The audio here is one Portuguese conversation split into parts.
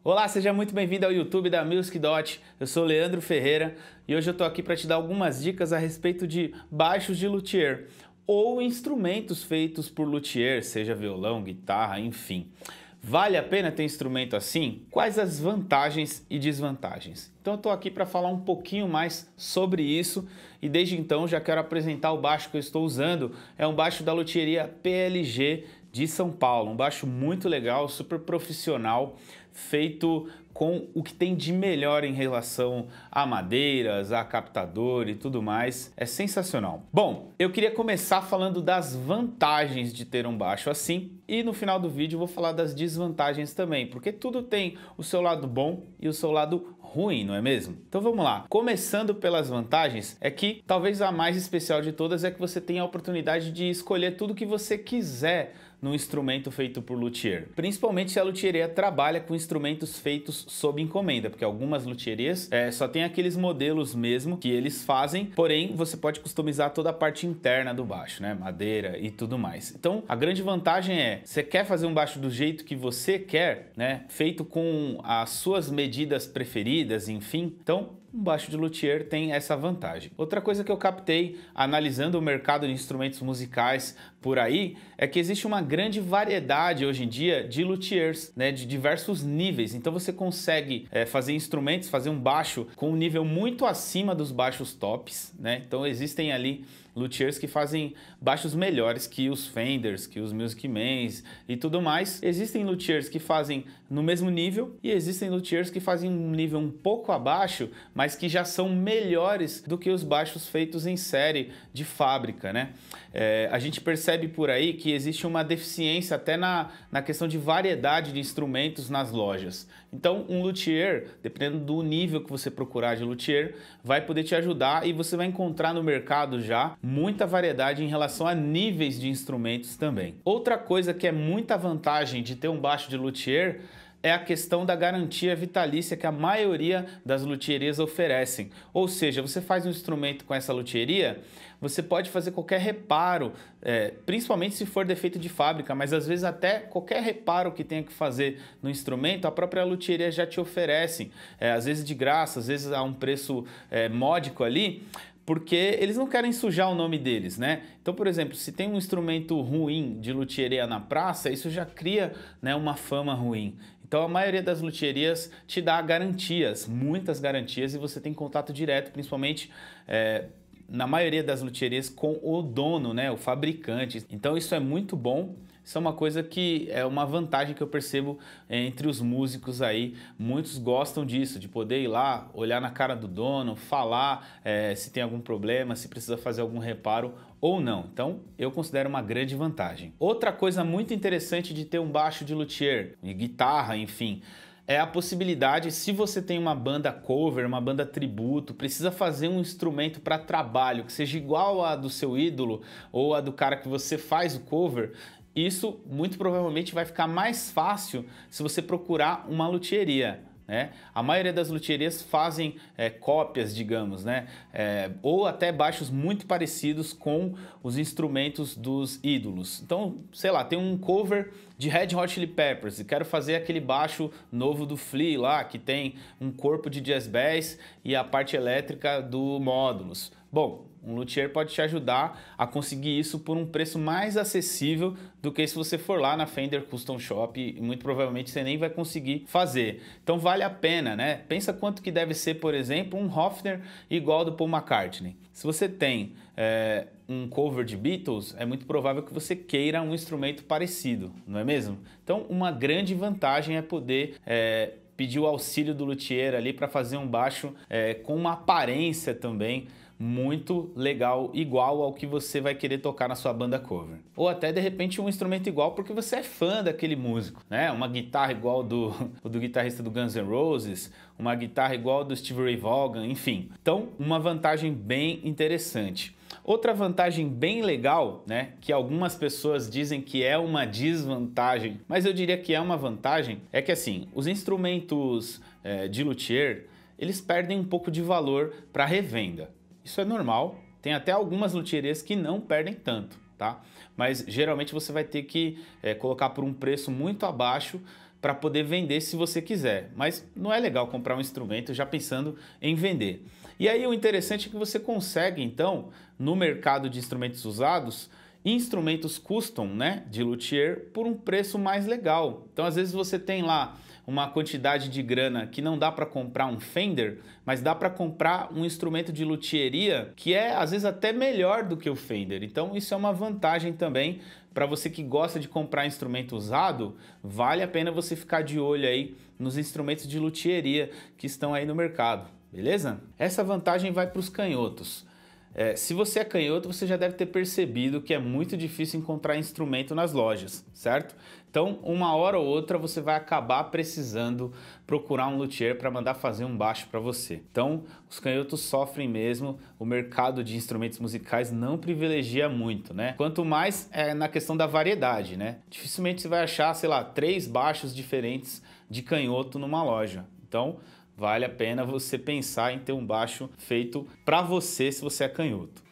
Olá, seja muito bem-vindo ao YouTube da Music Dot. Eu sou Leandro Ferreira e hoje eu tô aqui para te dar algumas dicas a respeito de baixos de luthier ou instrumentos feitos por luthier, seja violão, guitarra, enfim. Vale a pena ter instrumento assim? Quais as vantagens e desvantagens? Então eu tô aqui para falar um pouquinho mais sobre isso e desde então já quero apresentar o baixo que eu estou usando. É um baixo da luthieria PLG de São Paulo, um baixo muito legal, super profissional, feito com o que tem de melhor em relação a madeiras, a captador e tudo mais. É sensacional. Bom, eu queria começar falando das vantagens de ter um baixo assim e no final do vídeo eu vou falar das desvantagens também, porque tudo tem o seu lado bom e o seu lado ruim, não é mesmo? Então vamos lá. Começando pelas vantagens, é que talvez a mais especial de todas é que você tem a oportunidade de escolher tudo que você quiser no instrumento feito por luthier. Principalmente se a luthieria trabalha com instrumentos feitos sob encomenda, porque algumas luthierias só tem aqueles modelos mesmo que eles fazem, porém você pode customizar toda a parte interna do baixo, né? Madeira e tudo mais. Então a grande vantagem é, você quer fazer um baixo do jeito que você quer, né? Feito com as suas medidas preferidas, enfim. Então um baixo de luthier tem essa vantagem. Outra coisa que eu captei analisando o mercado de instrumentos musicais por aí é que existe uma grande variedade hoje em dia de luthiers, né, de diversos níveis. Então você consegue fazer instrumentos, fazer um baixo com um nível muito acima dos baixos tops, né? Então existem ali luthiers que fazem baixos melhores que os Fenders, que os Music Mans e tudo mais. Existem luthiers que fazem no mesmo nível e existem luthiers que fazem um nível um pouco abaixo, mas que já são melhores do que os baixos feitos em série de fábrica, né? A gente percebe por aí que existe uma deficiência até na questão de variedade de instrumentos nas lojas. Então um luthier, dependendo do nível que você procurar de luthier, vai poder te ajudar e você vai encontrar no mercado já muita variedade em relação a níveis de instrumentos também. Outra coisa que é muita vantagem de ter um baixo de luthier é a questão da garantia vitalícia que a maioria das luthierias oferecem. Ou seja, você faz um instrumento com essa luthieria, você pode fazer qualquer reparo, principalmente se for defeito de fábrica, mas às vezes até qualquer reparo que tenha que fazer no instrumento, a própria luthieria já te oferece, às vezes de graça, às vezes a um preço módico ali, porque eles não querem sujar o nome deles, né? Então, por exemplo, se tem um instrumento ruim de luthieria na praça, isso já cria, né, uma fama ruim. Então a maioria das luthierias te dá garantias, muitas garantias, e você tem contato direto, principalmente na maioria das luthierias, com o dono, né, o fabricante. Então isso é muito bom. Isso é uma coisa que é uma vantagem que eu percebo entre os músicos aí. Muitos gostam disso, de poder ir lá, olhar na cara do dono, falar se tem algum problema, se precisa fazer algum reparo ou não. Então eu considero uma grande vantagem. Outra coisa muito interessante de ter um baixo de luthier, e guitarra, enfim, é a possibilidade, se você tem uma banda cover, uma banda tributo, precisa fazer um instrumento para trabalho que seja igual a do seu ídolo ou a do cara que você faz o cover, isso muito provavelmente vai ficar mais fácil se você procurar uma luthieria, né? A maioria das lutherias fazem cópias, digamos, né? Ou até baixos muito parecidos com os instrumentos dos ídolos. Então, sei lá, tem um cover de Red Hot Chili Peppers e quero fazer aquele baixo novo do Flea lá, que tem um corpo de jazz bass e a parte elétrica do Módulos. Bom, um luthier pode te ajudar a conseguir isso por um preço mais acessível do que se você for lá na Fender Custom Shop e muito provavelmente você nem vai conseguir fazer. Então vale a pena, né? Pensa quanto que deve ser, por exemplo, um Hofner igual do Paul McCartney. Se você tem um cover de Beatles, é muito provável que você queira um instrumento parecido, não é mesmo? Então uma grande vantagem é poder pedir o auxílio do luthier ali para fazer um baixo com uma aparência também muito legal, igual ao que você vai querer tocar na sua banda cover. Ou até de repente um instrumento igual porque você é fã daquele músico, né? Uma guitarra igual do guitarrista do Guns N' Roses, uma guitarra igual do Stevie Ray Vaughan, enfim. Então, uma vantagem bem interessante. Outra vantagem bem legal, né, que algumas pessoas dizem que é uma desvantagem, mas eu diria que é uma vantagem, é que assim, os instrumentos de luthier, eles perdem um pouco de valor para revenda. Isso é normal, tem até algumas luthierias que não perdem tanto, tá? Mas geralmente você vai ter que colocar por um preço muito abaixo para poder vender se você quiser. Mas não é legal comprar um instrumento já pensando em vender. E aí o interessante é que você consegue então, no mercado de instrumentos usados, instrumentos custom, né, de luthier por um preço mais legal. Então às vezes você tem lá uma quantidade de grana que não dá para comprar um Fender, mas dá para comprar um instrumento de luthieria que é às vezes até melhor do que o Fender. Então isso é uma vantagem também para você que gosta de comprar instrumento usado. Vale a pena você ficar de olho aí nos instrumentos de luthieria que estão aí no mercado, beleza? Essa vantagem vai para os canhotos. Se você é canhoto, você já deve ter percebido que é muito difícil encontrar instrumento nas lojas, certo? Então, uma hora ou outra você vai acabar precisando procurar um luthier para mandar fazer um baixo para você. Então, os canhotos sofrem mesmo, o mercado de instrumentos musicais não privilegia muito, né? Quanto mais na questão da variedade, né? Dificilmente você vai achar, sei lá, 3 baixos diferentes de canhoto numa loja. Então, vale a pena você pensar em ter um baixo feito para você se você é canhoto.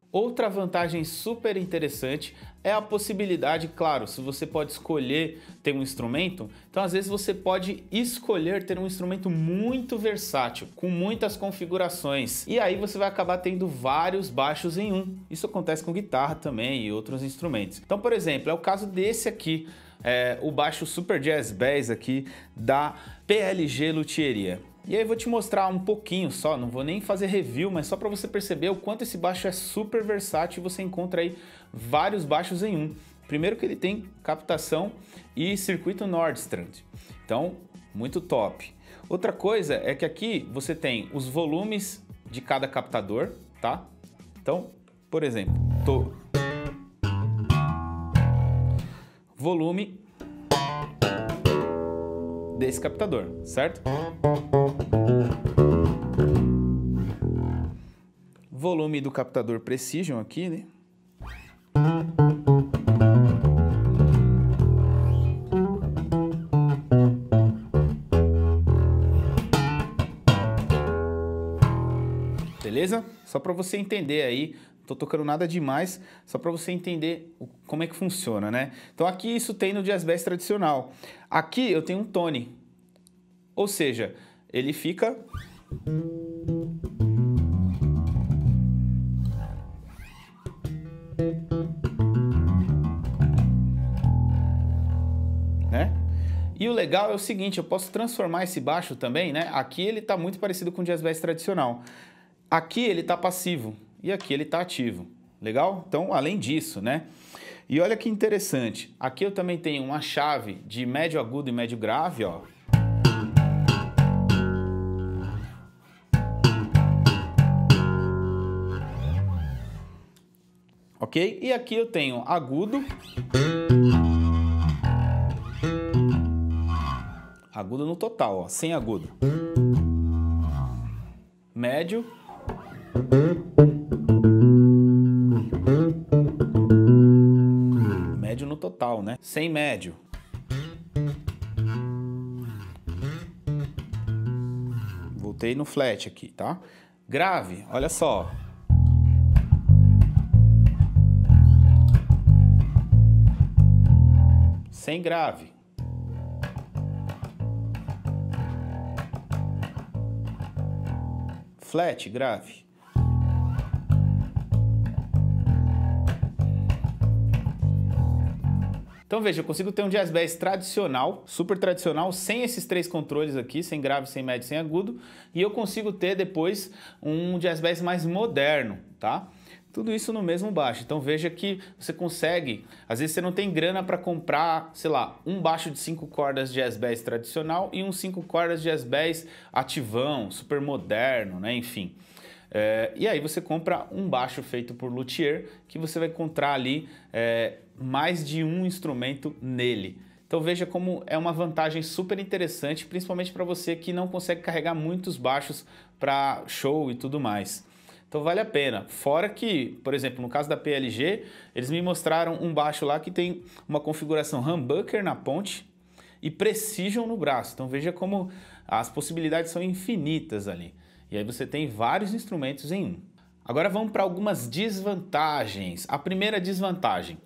Outra vantagem super interessante é a possibilidade, claro, se você pode escolher ter um instrumento, então às vezes você pode escolher ter um instrumento muito versátil, com muitas configurações, e aí você vai acabar tendo vários baixos em um. Isso acontece com guitarra também e outros instrumentos. Então, por exemplo, é o caso desse aqui, o baixo Super Jazz Bass aqui da PLG Luthieria. E aí eu vou te mostrar um pouquinho só, não vou nem fazer review, mas só para você perceber o quanto esse baixo é super versátil e você encontra aí vários baixos em um. Primeiro que ele tem captação e circuito Nordstrand, então muito top. Outra coisa é que aqui você tem os volumes de cada captador, tá? Então, por exemplo, volume desse captador, certo? Volume do captador Precision aqui, né? Beleza? Só para você entender aí, não tô tocando nada demais, só para você entender como é que funciona, né? Então aqui isso tem no Jazz Bass tradicional. Aqui eu tenho um tone, ou seja, ele fica né? E o legal é o seguinte, eu posso transformar esse baixo também, né? Aqui ele está muito parecido com o Jazz Bass tradicional. Aqui ele está passivo e aqui ele está ativo. Legal? Então, além disso, né? E olha que interessante, aqui eu também tenho uma chave de médio agudo e médio grave, ó. Ok? E aqui eu tenho agudo, agudo no total, ó, sem agudo, médio, médio no total, né? Sem médio. Voltei no flat aqui, tá? Grave, olha só. Sem grave. Flat, grave. Então veja, eu consigo ter um Jazz Bass tradicional, super tradicional, sem esses 3 controles aqui, sem grave, sem médio, sem agudo, e eu consigo ter depois um Jazz Bass mais moderno, tá? Tudo isso no mesmo baixo. Então veja que você consegue, às vezes você não tem grana para comprar, sei lá, um baixo de 5 cordas Jazz Bass tradicional e um 5 cordas Jazz Bass ativão, super moderno, né? Enfim. E aí você compra um baixo feito por luthier que você vai encontrar ali mais de um instrumento nele. Então veja como é uma vantagem super interessante, principalmente para você que não consegue carregar muitos baixos para show e tudo mais. Então vale a pena. Fora que, por exemplo, no caso da PLG, eles me mostraram um baixo lá que tem uma configuração humbucker na ponte e precision no braço. Então veja como as possibilidades são infinitas ali. E aí você tem vários instrumentos em um. Agora vamos para algumas desvantagens. A primeira desvantagem: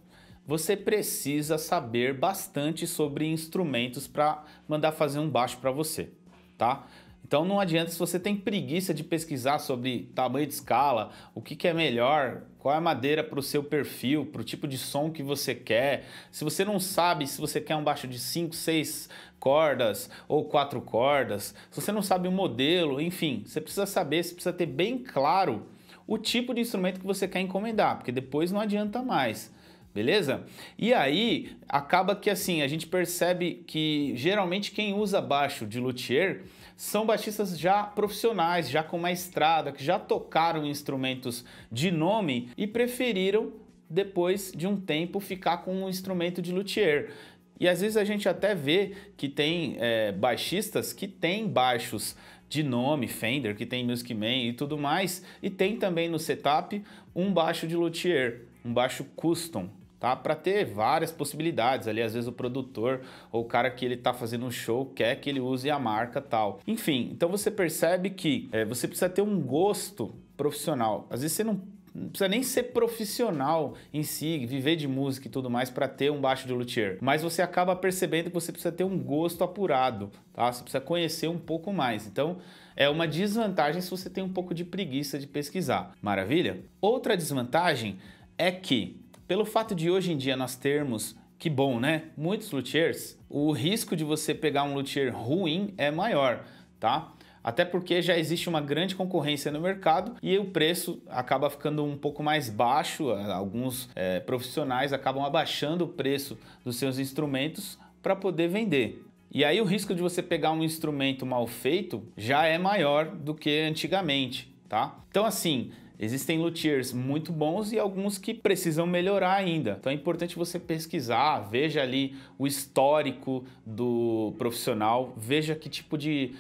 você precisa saber bastante sobre instrumentos para mandar fazer um baixo para você, tá? Então não adianta, se você tem preguiça de pesquisar sobre tamanho de escala, o que é melhor, qual é a madeira para o seu perfil, para o tipo de som que você quer. Se você não sabe se você quer um baixo de 5, 6 cordas ou 4 cordas, se você não sabe o modelo, enfim, você precisa saber, você precisa ter bem claro o tipo de instrumento que você quer encomendar, porque depois não adianta mais. Beleza? E aí acaba que assim, a gente percebe que geralmente quem usa baixo de luthier são baixistas já profissionais, já com uma estrada, que já tocaram instrumentos de nome e preferiram, depois de um tempo, ficar com um instrumento de luthier. E às vezes a gente até vê que tem baixistas que têm baixos de nome, Fender, que tem Music Man e tudo mais, e tem também no setup um baixo de luthier, um baixo custom, tá? Para ter várias possibilidades ali, às vezes o produtor ou o cara que ele tá fazendo um show quer que ele use a marca tal. Enfim, então você percebe que você precisa ter um gosto profissional. Às vezes você não precisa nem ser profissional em si, viver de música e tudo mais para ter um baixo de luthier, mas você acaba percebendo que você precisa ter um gosto apurado, tá? Você precisa conhecer um pouco mais. Então é uma desvantagem se você tem um pouco de preguiça de pesquisar. Maravilha? Outra desvantagem é que, pelo fato de hoje em dia nós termos, que bom, né, muitos luthiers, o risco de você pegar um luthier ruim é maior, tá? Até porque já existe uma grande concorrência no mercado e o preço acaba ficando um pouco mais baixo. Alguns profissionais acabam abaixando o preço dos seus instrumentos para poder vender. E aí o risco de você pegar um instrumento mal feito já é maior do que antigamente, tá? Então assim, existem luthiers muito bons e alguns que precisam melhorar ainda. Então é importante você pesquisar, veja ali o histórico do profissional, veja que tipo de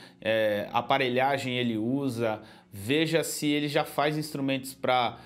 aparelhagem ele usa, veja se ele já faz instrumentos para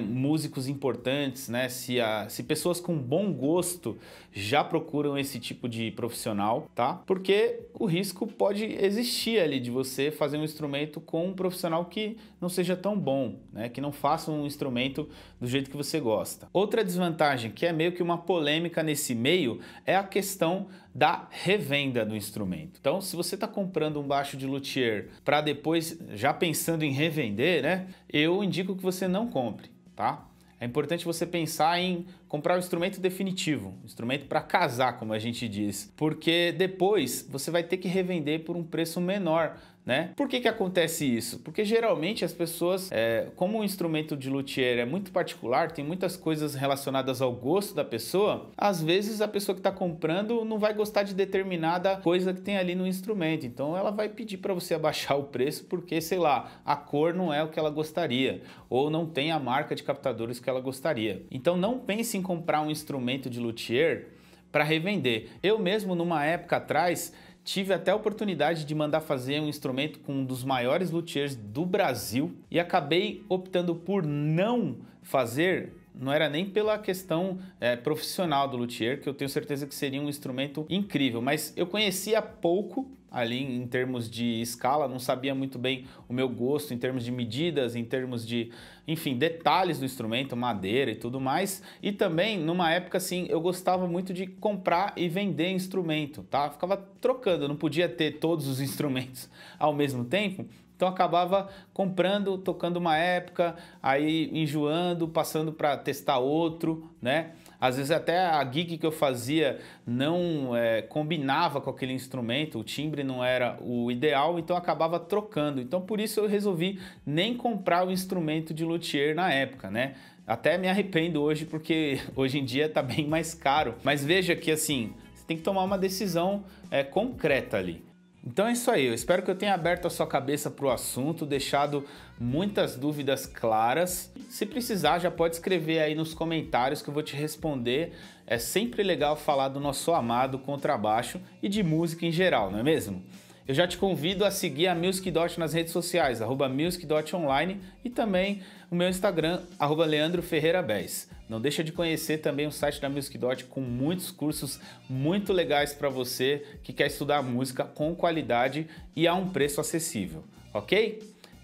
músicos importantes, né? Se pessoas com bom gosto já procuram esse tipo de profissional, tá? Porque o risco pode existir ali de você fazer um instrumento com um profissional que não seja tão bom, né? Que não faça um instrumento do jeito que você gosta. Outra desvantagem, que é meio que uma polêmica nesse meio, é a questão da revenda do instrumento. Então, se você está comprando um baixo de luthier para depois, já pensando em revender, né? Eu indico que você não compre, tá? É importante você pensar em comprar um instrumento definitivo, um instrumento para casar, como a gente diz, porque depois você vai ter que revender por um preço menor, né? Por que acontece isso? Porque geralmente as pessoas, como o instrumento de luthier é muito particular, tem muitas coisas relacionadas ao gosto da pessoa, às vezes a pessoa que está comprando não vai gostar de determinada coisa que tem ali no instrumento, então ela vai pedir para você abaixar o preço porque, sei lá, a cor não é o que ela gostaria, ou não tem a marca de captadores que ela gostaria. Então não pense em comprar um instrumento de luthier para revender. Eu mesmo, numa época atrás, tive até a oportunidade de mandar fazer um instrumento com um dos maiores luthiers do Brasil e acabei optando por não fazer. Não era nem pela questão profissional do luthier, que eu tenho certeza que seria um instrumento incrível, mas eu conhecia pouco ali em termos de escala, não sabia muito bem o meu gosto em termos de medidas, em termos de, enfim, detalhes do instrumento, madeira e tudo mais. E também, numa época assim, eu gostava muito de comprar e vender instrumento, tá? Ficava trocando, eu não podia ter todos os instrumentos ao mesmo tempo. Então acabava comprando, tocando uma época, aí enjoando, passando para testar outro, né? Às vezes até a gig que eu fazia não combinava com aquele instrumento, o timbre não era o ideal, então acabava trocando. Então por isso eu resolvi nem comprar o instrumento de luthier na época, né? Até me arrependo hoje porque hoje em dia tá bem mais caro. Mas veja que assim, você tem que tomar uma decisão concreta ali. Então é isso aí, eu espero que eu tenha aberto a sua cabeça para o assunto, deixado muitas dúvidas claras. Se precisar, já pode escrever aí nos comentários que eu vou te responder. É sempre legal falar do nosso amado contrabaixo e de música em geral, não é mesmo? Eu já te convido a seguir a Music Dot nas redes sociais, @musicdotonline, e também o meu Instagram, @leandroferreira10. Não deixa de conhecer também o site da Music Dot com muitos cursos muito legais para você que quer estudar música com qualidade e a um preço acessível, ok?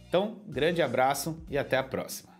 Então, grande abraço e até a próxima.